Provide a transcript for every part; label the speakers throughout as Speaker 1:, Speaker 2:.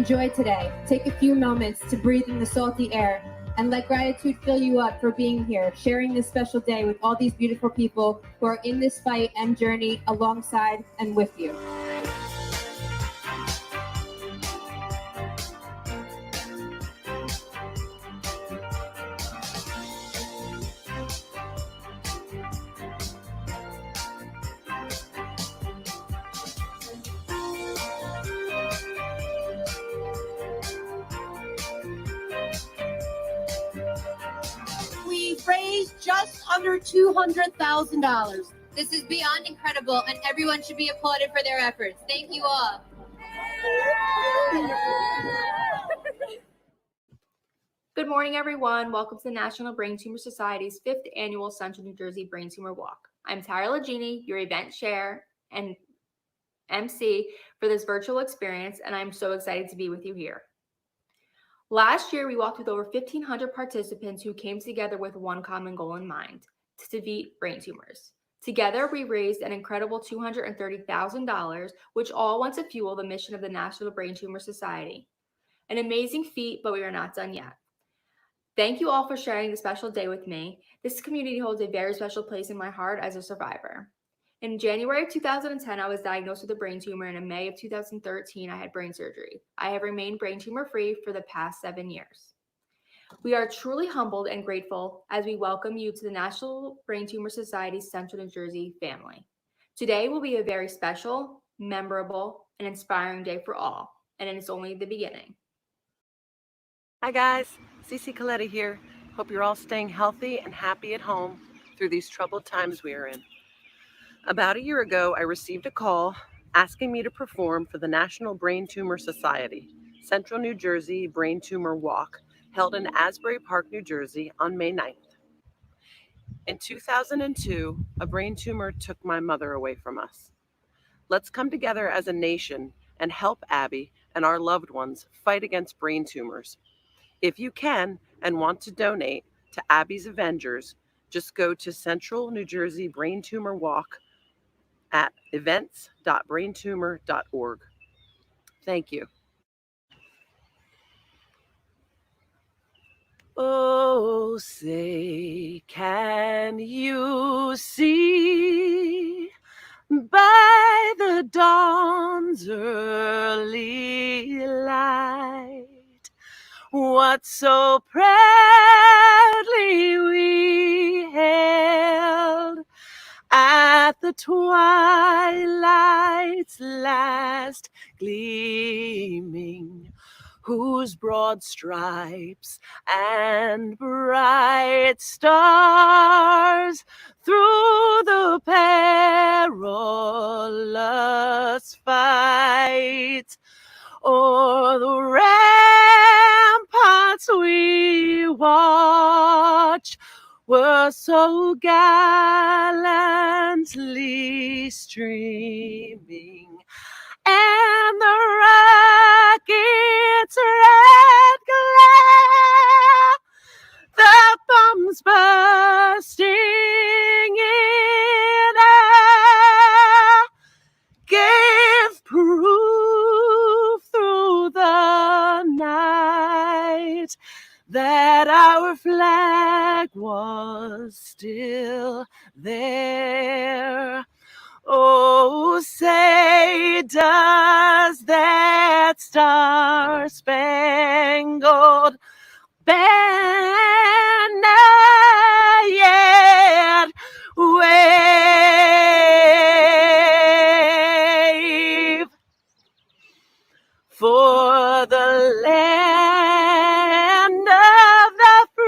Speaker 1: enjoy today. Take a few moments to breathe in the salty air and let gratitude fill you up for being here, sharing this special day with all these beautiful people who are in this fight and journey alongside and with you.
Speaker 2: We've raised just under $200,000.
Speaker 3: This is beyond incredible, and everyone should be applauded for their efforts. Thank you all.
Speaker 4: Good morning, everyone. Welcome to the National Brain Tumor Society's 5th Annual Central New Jersey Brain Tumor Walk. I'm Tara Lagini, your event chair and MC for this virtual experience, and I'm so excited to be with you here. Last year, we walked with over 1,500 participants who came together with one common goal in mind: to defeat brain tumors. Together, we raised an incredible $230,000, which all went to fuel the mission of the National Brain Tumor Society. An amazing feat, but we are not done yet. Thank you all for sharing this special day with me. This community holds a very special place in my heart as a survivor. In January of 2010, I was diagnosed with a brain tumor, and in May of 2013, I had brain surgery. I have remained brain tumor-free for the past 7 years. We are truly humbled and grateful as we welcome you to the National Brain Tumor Society's Central New Jersey family. Today will be a very special, memorable, and inspiring day for all, and it's only the beginning.
Speaker 5: Hi guys, Cece Coletti here. Hope you're all staying healthy and happy at home through these troubled times we are in. About a year ago, I received a call asking me to perform for the National Brain Tumor Society Central New Jersey Brain Tumor Walk, held in Asbury Park, New Jersey on May 9th. In 2002, a brain tumor took my mother away from us. Let's come together as a nation and help Abby and our loved ones fight against brain tumors. If you can and want to donate to Abby's Avengers, just go to Central New Jersey Brain Tumor Walk at events.braintumor.org. Thank you. Oh, say, can you see by the dawn's early light what so proudly we hailed at the twilight's last gleaming, whose broad stripes and bright stars through the perilous fight o'er the ramparts we watch were so gallantly streaming, and the rocket's red glare, the bombs bursting in air, gave proof through the night that our flag was still there. Oh, say, does that star-spangled banner yet wave for the land of the free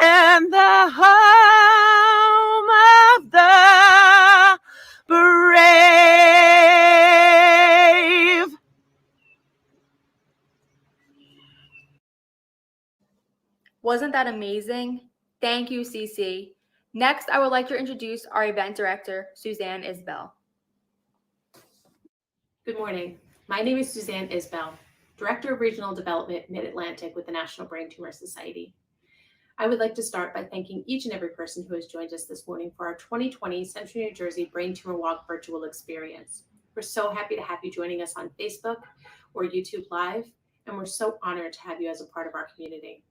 Speaker 5: and the home of the brave?
Speaker 4: Wasn't that amazing? Thank you, Cece. Next, I would like to introduce our event director, Suzanne Isbell.
Speaker 6: Good morning. My name is Suzanne Isbell, Director of Regional Development Mid-Atlantic with the National Brain Tumor Society. I would like to start by thanking each and every person who has joined us this morning for our 2020 Central New Jersey Brain Tumor Walk virtual experience. We're so happy to have you joining us on Facebook or YouTube Live, and we're so honored to have you as a part of our community.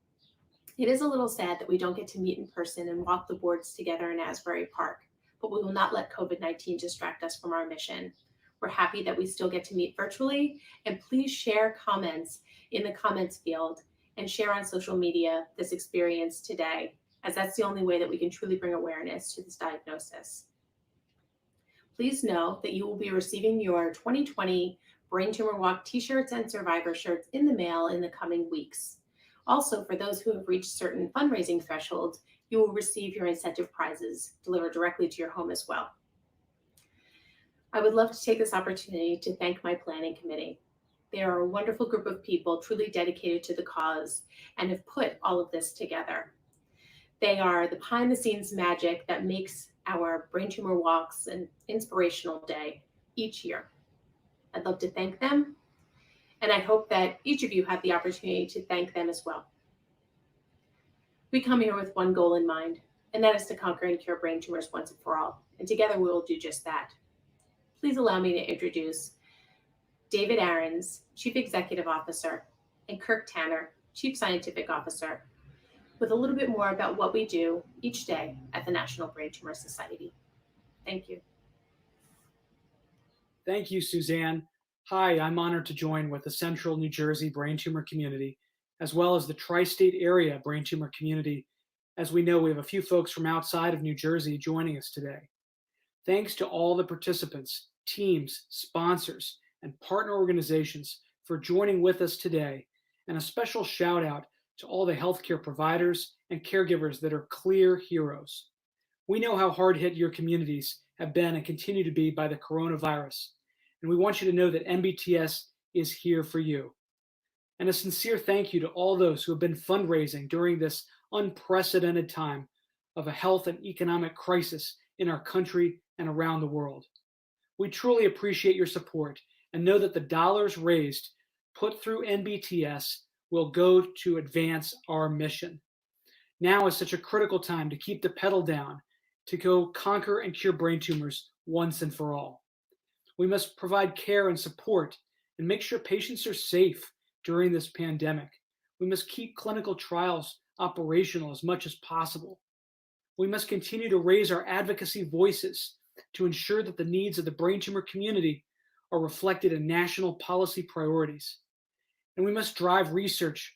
Speaker 6: It is a little sad that we don't get to meet in person and walk the boards together in Asbury Park, but we will not let COVID-19 distract us from our mission. We're happy that we still get to meet virtually, and please share comments in the comments field and share on social media this experience today, as that's the only way that we can truly bring awareness to this diagnosis. Please know that you will be receiving your 2020 Brain Tumor Walk t-shirts and survivor shirts in the mail in the coming weeks. Also, for those who have reached certain fundraising thresholds, you will receive your incentive prizes delivered directly to your home as well. I would love to take this opportunity to thank my planning committee. They are a wonderful group of people truly dedicated to the cause and have put all of this together. They are the behind the scenes magic that makes our Brain Tumor Walks an inspirational day each year. I'd love to thank them, and I hope that each of you have the opportunity to thank them as well. We come here with one goal in mind, and that is to conquer and cure brain tumors once and for all, and together we will do just that. Please allow me to introduce David Ahrens, Chief Executive Officer, and Kirk Tanner, Chief Scientific Officer, with a little bit more about what we do each day at the National Brain Tumor Society. Thank you.
Speaker 7: Thank you, Suzanne. Hi, I'm honored to join with the Central New Jersey brain tumor community, as well as the tri-state area brain tumor community. As we know, we have a few folks from outside of New Jersey joining us today. Thanks to all the participants, teams, sponsors, and partner organizations for joining with us today, and a special shout out to all the healthcare providers and caregivers that are clear heroes. We know how hard hit your communities have been and continue to be by the coronavirus, and we want you to know that NBTS is here for you. And a sincere thank you to all those who have been fundraising during this unprecedented time of a health and economic crisis in our country and around the world. We truly appreciate your support and know that the dollars raised put through NBTS will go to advance our mission. Now is such a critical time to keep the pedal down, to go conquer and cure brain tumors once and for all. We must provide care and support and make sure patients are safe during this pandemic. We must keep clinical trials operational as much as possible. We must continue to raise our advocacy voices to ensure that the needs of the brain tumor community are reflected in national policy priorities. And we must drive research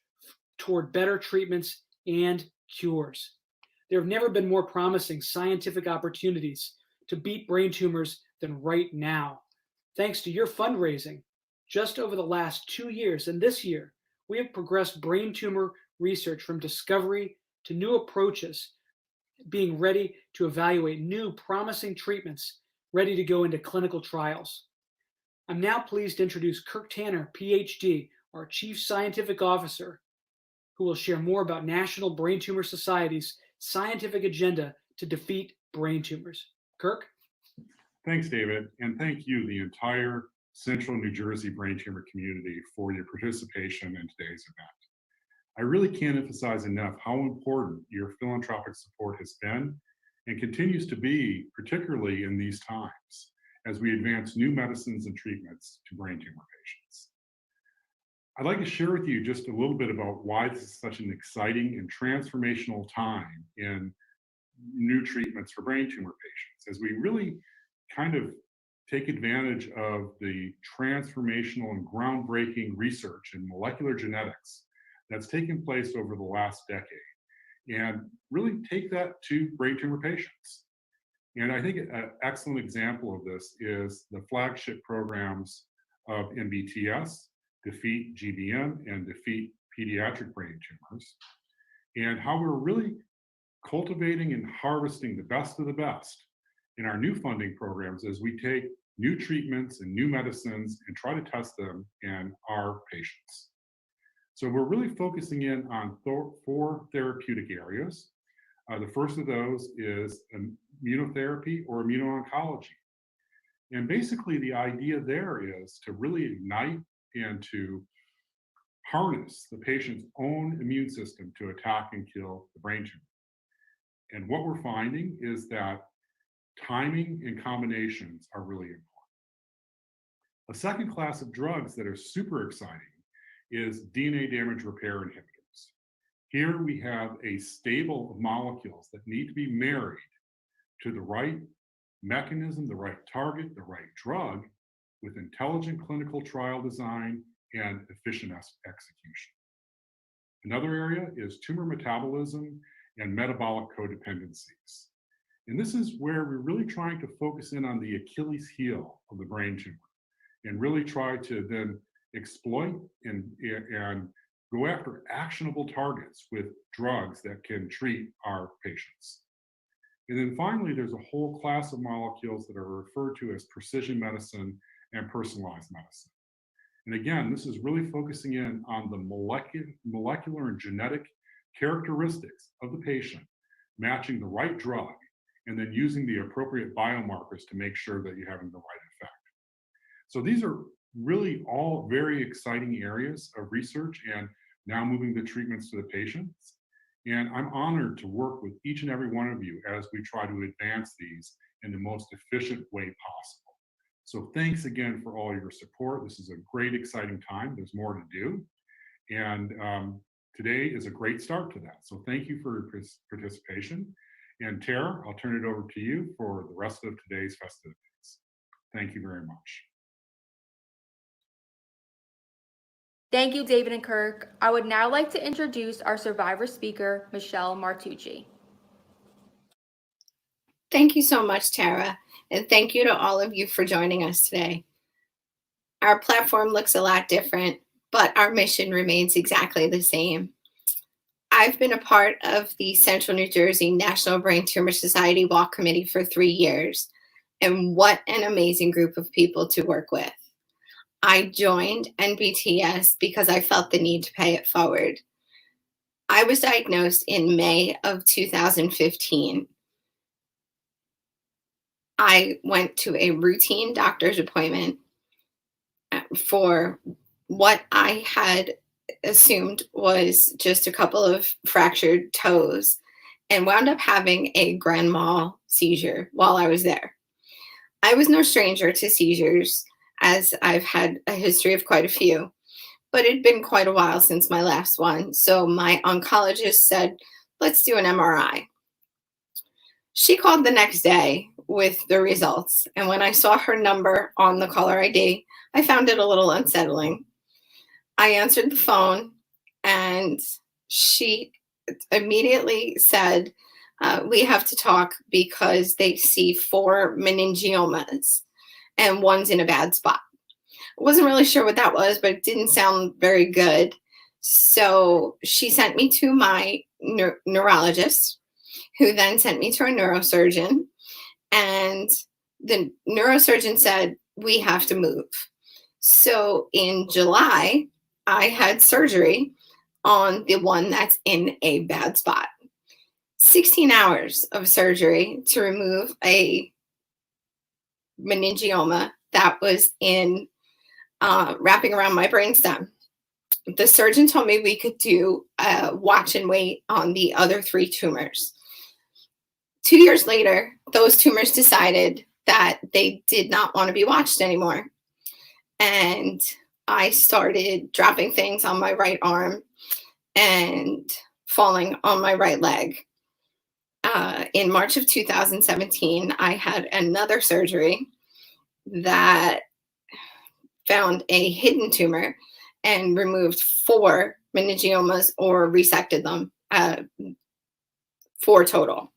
Speaker 7: toward better treatments and cures. There have never been more promising scientific opportunities to beat brain tumors than right now. Thanks to your fundraising, just over the last 2 years and this year, we have progressed brain tumor research from discovery to new approaches, being ready to evaluate new promising treatments ready to go into clinical trials. I'm now pleased to introduce Kirk Tanner, PhD, our Chief Scientific Officer, who will share more about National Brain Tumor Society's scientific agenda to defeat brain tumors. Kirk?
Speaker 8: Thanks, David, and thank you, the entire Central New Jersey brain tumor community, for your participation in today's event. I really can't emphasize enough how important your philanthropic support has been and continues to be, particularly in these times, as we advance new medicines and treatments to brain tumor patients. I'd like to share with you just a little bit about why this is such an exciting and transformational time in new treatments for brain tumor patients, as we really kind of take advantage of the transformational and groundbreaking research in molecular genetics that's taken place over the last decade, and really take that to brain tumor patients. And I think an excellent example of this is the flagship programs of NBTS, Defeat GBM and Defeat Pediatric Brain Tumors, and how we're really cultivating and harvesting the best of the best in our new funding programs as we take new treatments and new medicines and try to test them in our patients. So we're really focusing in on 4 therapeutic areas. The first of those is immunotherapy or immuno-oncology. And basically the idea there is to really ignite and to harness the patient's own immune system to attack and kill the brain tumor. And what we're finding is that timing and combinations are really important. A second class of drugs that are super exciting is DNA damage repair inhibitors. Here we have a stable of molecules that need to be married to the right mechanism, the right target, the right drug with intelligent clinical trial design and efficient execution. Another area is tumor metabolism and metabolic codependencies. And this is where we're really trying to focus in on the Achilles heel of the brain tumor and really try to then exploit and go after actionable targets with drugs that can treat our patients. And then finally, there's a whole class of molecules that are referred to as precision medicine and personalized medicine. And again, this is really focusing in on the molecular and genetic characteristics of the patient, matching the right drug, and then using the appropriate biomarkers to make sure that you're having the right effect. So these are really all very exciting areas of research and now moving the treatments to the patients. And I'm honored to work with each and every one of you as we try to advance these in the most efficient way possible. So thanks again for all your support. This is a great, exciting time. There's more to do. And today is a great start to that. So thank you for your participation. And Tara, I'll turn it over to you for the rest of today's festivities. Thank you very much.
Speaker 4: Thank you, David and Kirk. I would now like to introduce our survivor speaker, Michelle Martucci.
Speaker 9: Thank you so much, Tara, and thank you to all of you for joining us today. Our platform looks a lot different, but our mission remains exactly the same. I've been a part of the Central New Jersey National Brain Tumor Society Walk Committee for 3 years, and what an amazing group of people to work with. I joined NBTS because I felt the need to pay it forward. I was diagnosed in May of 2015. I went to a routine doctor's appointment for what I had assumed was just a couple of fractured toes and wound up having a grand mal seizure while I was there. I was no stranger to seizures, as I've had a history of quite a few, but it'd been quite a while since my last one. So my oncologist said, let's do an MRI. She called the next day with the results. And when I saw her number on the caller ID, I found it a little unsettling. I answered the phone and she immediately said, we have to talk because they see 4 meningiomas and one's in a bad spot. I wasn't really sure what that was, but it didn't sound very good. So she sent me to my neurologist, who then sent me to a neurosurgeon. And the neurosurgeon said, we have to move. So in July, I had surgery on the one that's in a bad spot. 16 hours of surgery to remove a meningioma that was in wrapping around my brainstem. The surgeon told me we could do a watch and wait on the other 3 tumors. 2 years later, those tumors decided that they did not want to be watched anymore. And I started dropping things on my right arm and falling on my right leg. In March of 2017, I had another surgery that found a hidden tumor and removed 4 meningiomas or resected them, 4 total.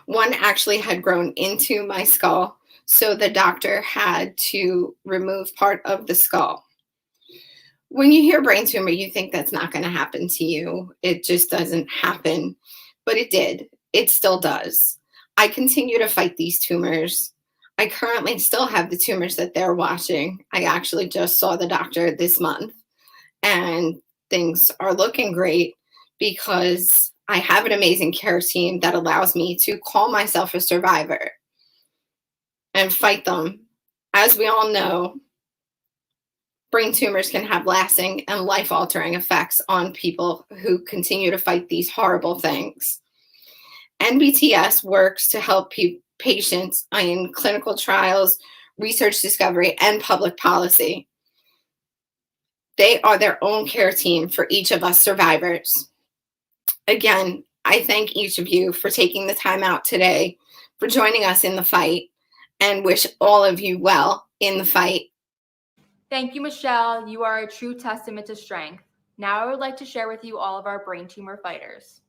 Speaker 9: One actually had grown into my skull, so the doctor had to remove part of the skull. When you hear brain tumor, you think that's not going to happen to you. It just doesn't happen, but it did. It still does. I continue to fight these tumors. I currently still have the tumors that they're watching. I actually just saw the doctor this month, and things are looking great because I have an amazing care team that allows me to call myself a survivor and fight them. As we all know, brain tumors can have lasting and life-altering effects on people who continue to fight these horrible things. NBTS works to help patients in clinical trials research discovery, and public policy. They are their own care team for each of us survivors. Again, I thank each of you for taking the time out today, for joining us in the fight, and wish all of you well in the fight.
Speaker 4: Thank you, Michelle. You are a true testament to strength. Now I would like to share with you all of our brain tumor fighters.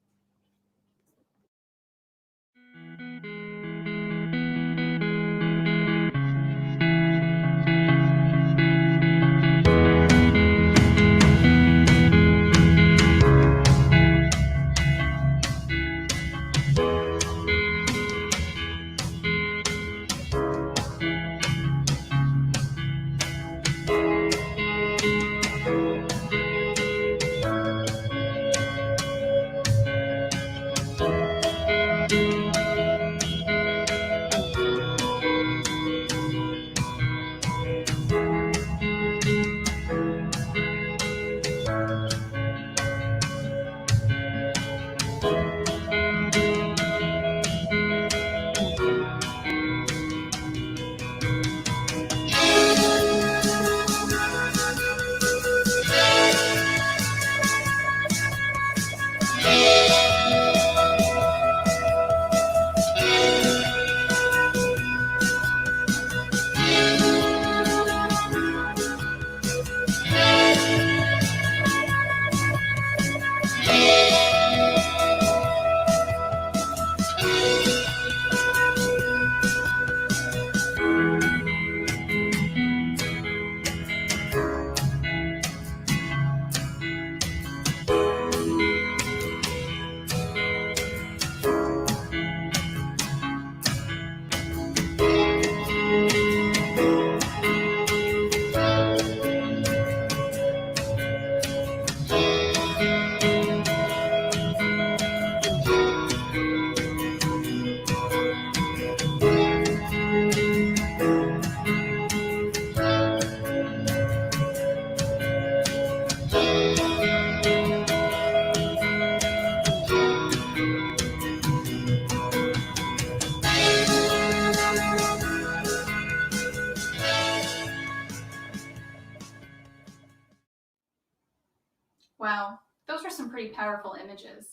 Speaker 10: Wow, those were some pretty powerful images.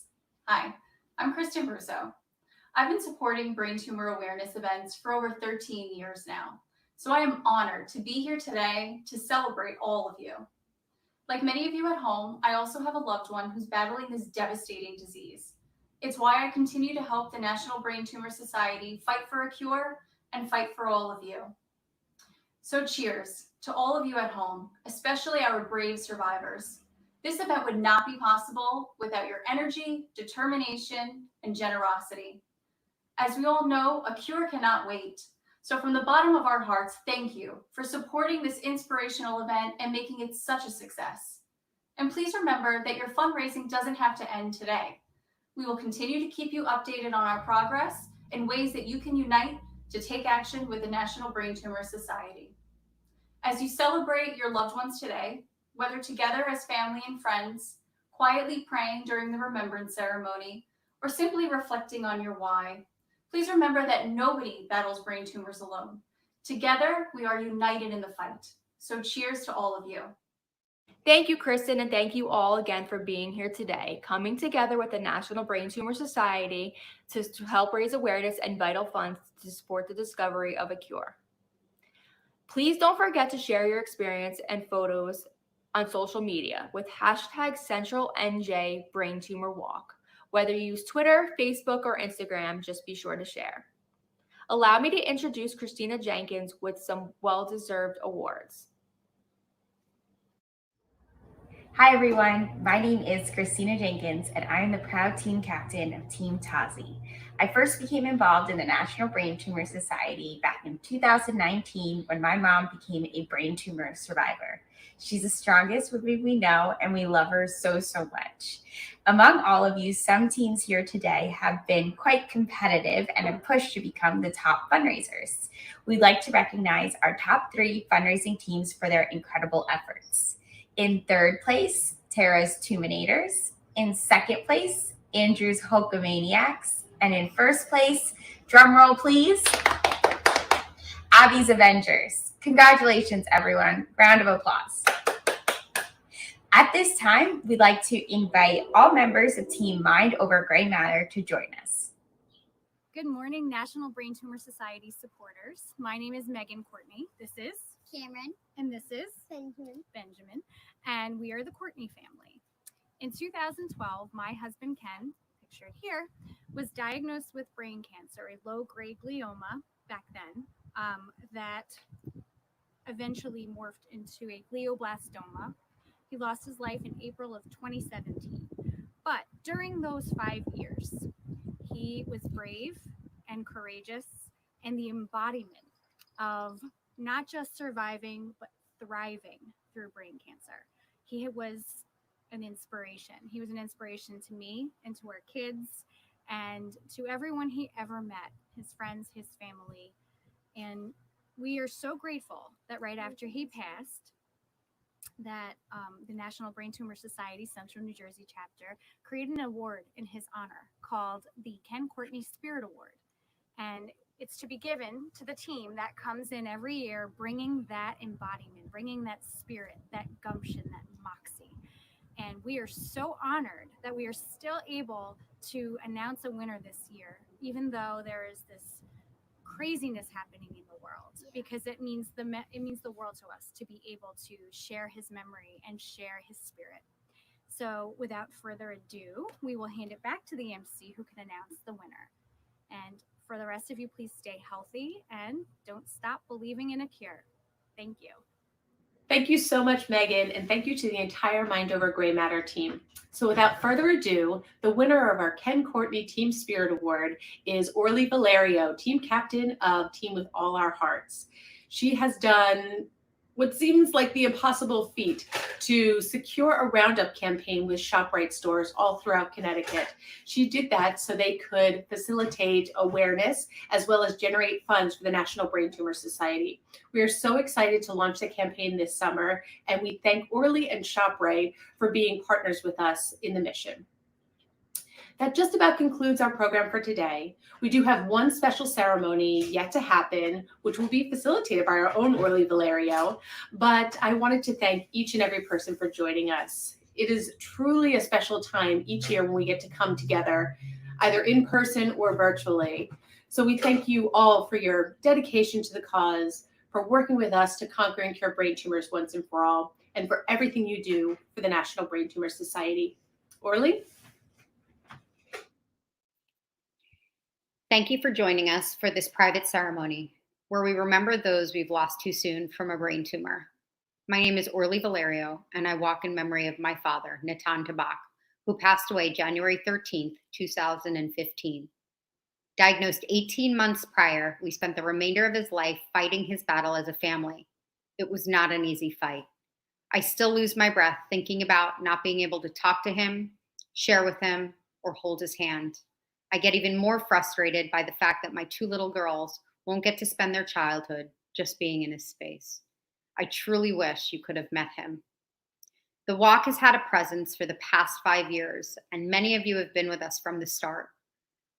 Speaker 10: Hi, I'm Kristen Russo. I've been supporting brain tumor awareness events for over 13 years now, so I am honored to be here today to celebrate all of you. Like many of you at home, I also have a loved one who's battling this devastating disease. It's why I continue to help the National Brain Tumor Society fight for a cure and fight for all of you. So cheers to all of you at home, especially our brave survivors. This event would not be possible without your energy, determination, and generosity. As we all know, a cure cannot wait. So from the bottom of our hearts, thank you for supporting this inspirational event and making it such a success. And please remember that your fundraising doesn't have to end today. We will continue to keep you updated on our progress and ways that you can unite to take action with the National Brain Tumor Society. As you celebrate your loved ones today, whether together as family and friends, quietly praying during the remembrance ceremony, or simply reflecting on your why, please remember that nobody battles brain tumors alone. Together, we are united in the fight. So cheers to all of you.
Speaker 4: Thank you, Kristen, and thank you all again for being here today, coming together with the National Brain Tumor Society to help raise awareness and vital funds to support the discovery of a cure. Please don't forget to share your experience and photos on social media with hashtag #CentralNJBrainTumorWalk. Whether you use Twitter, Facebook, or Instagram, just be sure to share. Allow me to introduce Christina Jenkins with some well-deserved awards.
Speaker 11: Hi everyone, my name is Christina Jenkins and I am the proud team captain of Team Tozzi. I first became involved in the National Brain Tumor Society back in 2019 when my mom became a brain tumor survivor. She's the strongest woman we know and we love her so much. Among all of you, some teams here today have been quite competitive and have pushed to become the top fundraisers. We'd like to recognize our top 3 fundraising teams for their incredible efforts. In third place, Tara's Tuminators. In second place, Andrew's Hulkamaniacs. And in first place, drum roll please, Abby's Avengers. Congratulations, everyone. Round of applause. At this time, we'd like to invite all members of Team Mind Over Gray Matter to join us.
Speaker 12: Good morning, National Brain Tumor Society supporters. My name is Megan Courtney. This is
Speaker 13: Cameron.
Speaker 12: And this is
Speaker 13: Benjamin.
Speaker 12: And we are the Courtney family. In 2012, my husband Ken, pictured here, was diagnosed with brain cancer, a low-grade glioma back then, that eventually morphed into a glioblastoma. He lost his life in April of 2017. But during those 5 years, he was brave and courageous and the embodiment of not just surviving, but thriving through brain cancer. He was an inspiration. He was an inspiration to me and to our kids and to everyone he ever met, his friends, his family. And we are so grateful that right after he passed, that the National Brain Tumor Society Central New Jersey chapter created an award in his honor called the Ken Courtney Spirit Award. And it's to be given to the team that comes in every year, bringing that embodiment, bringing that spirit, that gumption, that moxie. And we are so honored that we are still able to announce a winner this year, even though there is this craziness happening in the world, because it means the world to us to be able to share his memory and share his spirit. So without further ado, we will hand it back to the MC who can announce the winner. And for the rest of you, please stay healthy and don't stop believing in a cure. Thank you.
Speaker 6: Thank you so much, Megan, and thank you to the entire Mind Over Gray Matter team. So without further ado, the winner of our Ken Courtney Team Spirit Award is Orly Valerio, team captain of Team With All Our Hearts. She has done what seems like the impossible feat to secure a roundup campaign with ShopRite stores all throughout Connecticut. She did that so they could facilitate awareness as well as generate funds for the National Brain Tumor Society. We are so excited to launch the campaign this summer, and we thank Orly and ShopRite for being partners with us in the mission. That just about concludes our program for today. We do have one special ceremony yet to happen, which will be facilitated by our own Orly Valerio, but I wanted to thank each and every person for joining us. It is truly a special time each year when we get to come together, either in person or virtually. So we thank you all for your dedication to the cause, for working with us to conquer and cure brain tumors once and for all, and for everything you do for the National Brain Tumor Society. Orly?
Speaker 14: Thank you for joining us for this private ceremony, where we remember those we've lost too soon from a brain tumor. My name is Orly Valerio, and I walk in memory of my father, Natan Tabak, who passed away January 13th, 2015. Diagnosed 18 months prior, we spent the remainder of his life fighting his battle as a family. It was not an easy fight. I still lose my breath thinking about not being able to talk to him, share with him, or hold his hand. I get even more frustrated by the fact that my 2 little girls won't get to spend their childhood just being in his space. I truly wish you could have met him. The walk has had a presence for the past 5 years, and many of you have been with us from the start.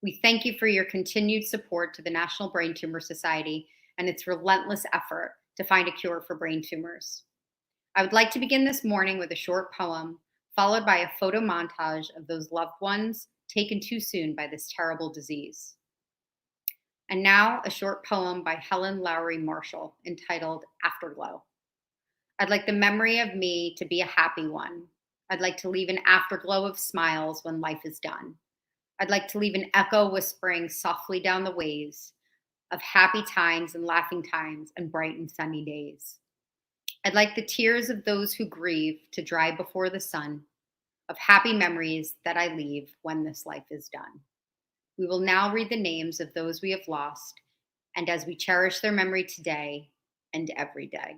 Speaker 14: We thank you for your continued support to the National Brain Tumor Society and its relentless effort to find a cure for brain tumors. I would like to begin this morning with a short poem, followed by a photo montage of those loved ones taken too soon by this terrible disease. And now a short poem by Helen Lowry Marshall entitled Afterglow. I'd like the memory of me to be a happy one. I'd like to leave an afterglow of smiles when life is done. I'd like to leave an echo whispering softly down the ways of happy times and laughing times and bright and sunny days. I'd like the tears of those who grieve to dry before the sun, of happy memories that I leave when this life is done. We will now read the names of those we have lost, and as we cherish their memory today and every day.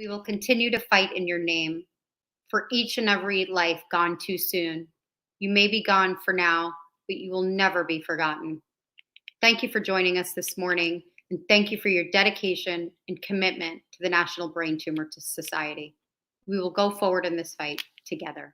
Speaker 14: We will continue to fight in your name for each and every life gone too soon. You may be gone for now, but you will never be forgotten. Thank you for joining us this morning, and thank you for your dedication and commitment to the National Brain Tumor Society. We will go forward in this fight together.